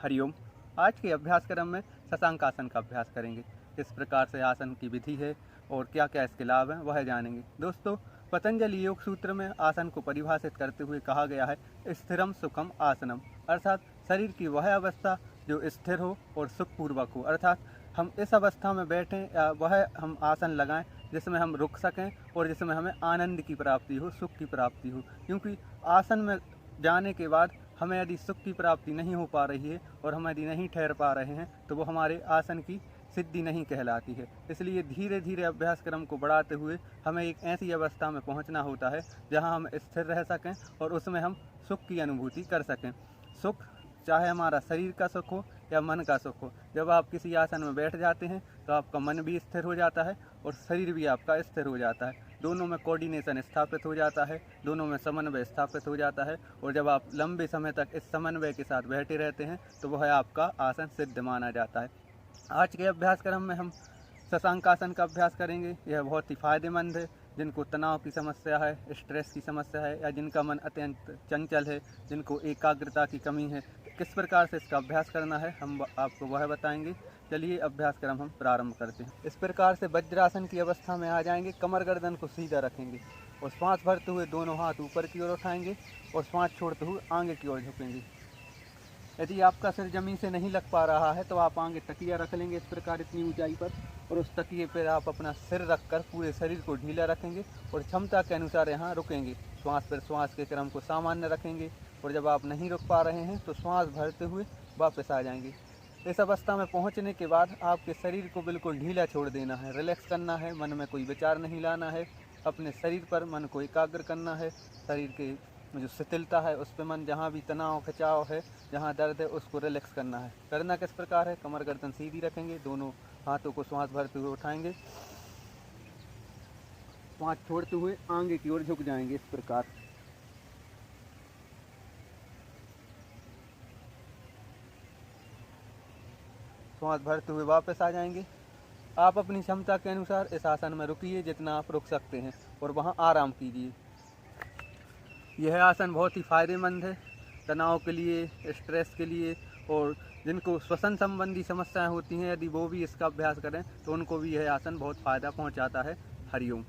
हरिओम। आज के अभ्यास क्रम में शशांक आसन का अभ्यास करेंगे। किस प्रकार से आसन की विधि है और क्या क्या इसके लाभ हैं वह जानेंगे। दोस्तों, पतंजलि योग सूत्र में आसन को परिभाषित करते हुए कहा गया है स्थिरम सुखम आसनम, अर्थात शरीर की वह अवस्था जो स्थिर हो और सुखपूर्वक हो, अर्थात हम इस अवस्था में बैठें या वह हम आसन लगाएं जिसमें हम रुक सकें और जिसमें हमें आनंद की प्राप्ति हो, सुख की प्राप्ति हो। क्योंकि आसन में जाने के बाद हमें यदि सुख की प्राप्ति नहीं हो पा रही है और हम यदि नहीं ठहर पा रहे हैं तो वो हमारे आसन की सिद्धि नहीं कहलाती है। इसलिए धीरे धीरे अभ्यास क्रम को बढ़ाते हुए हमें एक ऐसी अवस्था में पहुंचना होता है जहां हम स्थिर रह सकें और उसमें हम सुख की अनुभूति कर सकें। सुख चाहे हमारा शरीर का सुख हो या मन का सुख हो, जब आप किसी आसन में बैठ जाते हैं तो आपका मन भी स्थिर हो जाता है और शरीर भी आपका स्थिर हो जाता है। दोनों में कोऑर्डिनेशन स्थापित हो जाता है, दोनों में समन्वय स्थापित हो जाता है और जब आप लंबे समय तक इस समन्वय के साथ बैठे रहते हैं तो वह आपका आसन सिद्ध माना जाता है। आज के अभ्यास क्रम में हम शशांक आसन का अभ्यास करेंगे। यह बहुत ही फायदेमंद है। जिनको तनाव की समस्या है, स्ट्रेस की समस्या है या जिनका मन अत्यंत चंचल है, जिनको एकाग्रता की कमी है, किस प्रकार से इसका अभ्यास करना है हम आपको वह बताएंगे। चलिए अभ्यास क्रम हम प्रारंभ करते हैं। इस प्रकार से वज्रासन की अवस्था में आ जाएंगे। कमर गर्दन को सीधा रखेंगे और श्वास भरते हुए दोनों हाथ ऊपर की ओर उठाएंगे और श्वास छोड़ते हुए आगे की ओर झुकेंगे। यदि आपका सिर जमीन से नहीं लग पा रहा है तो आप आगे तकिया रख लेंगे इस प्रकार इतनी ऊंचाई पर और उस तकिए पर आप अपना सिर रखकर पूरे शरीर को ढीला रखेंगे और क्षमता के अनुसार यहाँ रुकेंगे। श्वास पर श्वास के क्रम को सामान्य रखेंगे और जब आप नहीं रुक पा रहे हैं तो श्वास भरते हुए वापस आ जाएंगे। इस अवस्था में पहुंचने के बाद आपके शरीर को बिल्कुल ढीला छोड़ देना है, रिलैक्स करना है, मन में कोई विचार नहीं लाना है, अपने शरीर पर मन को एकाग्र करना है। शरीर के जो शिथिलता है उस पर मन, जहाँ भी तनाव खिंचाव है, जहाँ दर्द है उसको रिलैक्स करना है। करना किस प्रकार है, कमर गर्दन सीधी रखेंगे, दोनों हाथों को श्वास भरते हुए उठाएंगे, श्वास छोड़ते हुए आगे की ओर झुक जाएंगे इस प्रकार। श्वास भरते हुए वापस आ जाएंगे। आप अपनी क्षमता के अनुसार इस आसन में रुकिए जितना आप रुक सकते हैं और वहाँ आराम कीजिए। यह आसन बहुत ही फायदेमंद है तनाव के लिए, स्ट्रेस के लिए, और जिनको श्वसन संबंधी समस्याएं होती हैं यदि वो भी इसका अभ्यास करें तो उनको भी यह आसन बहुत फ़ायदा पहुंचाता है। हरिओम।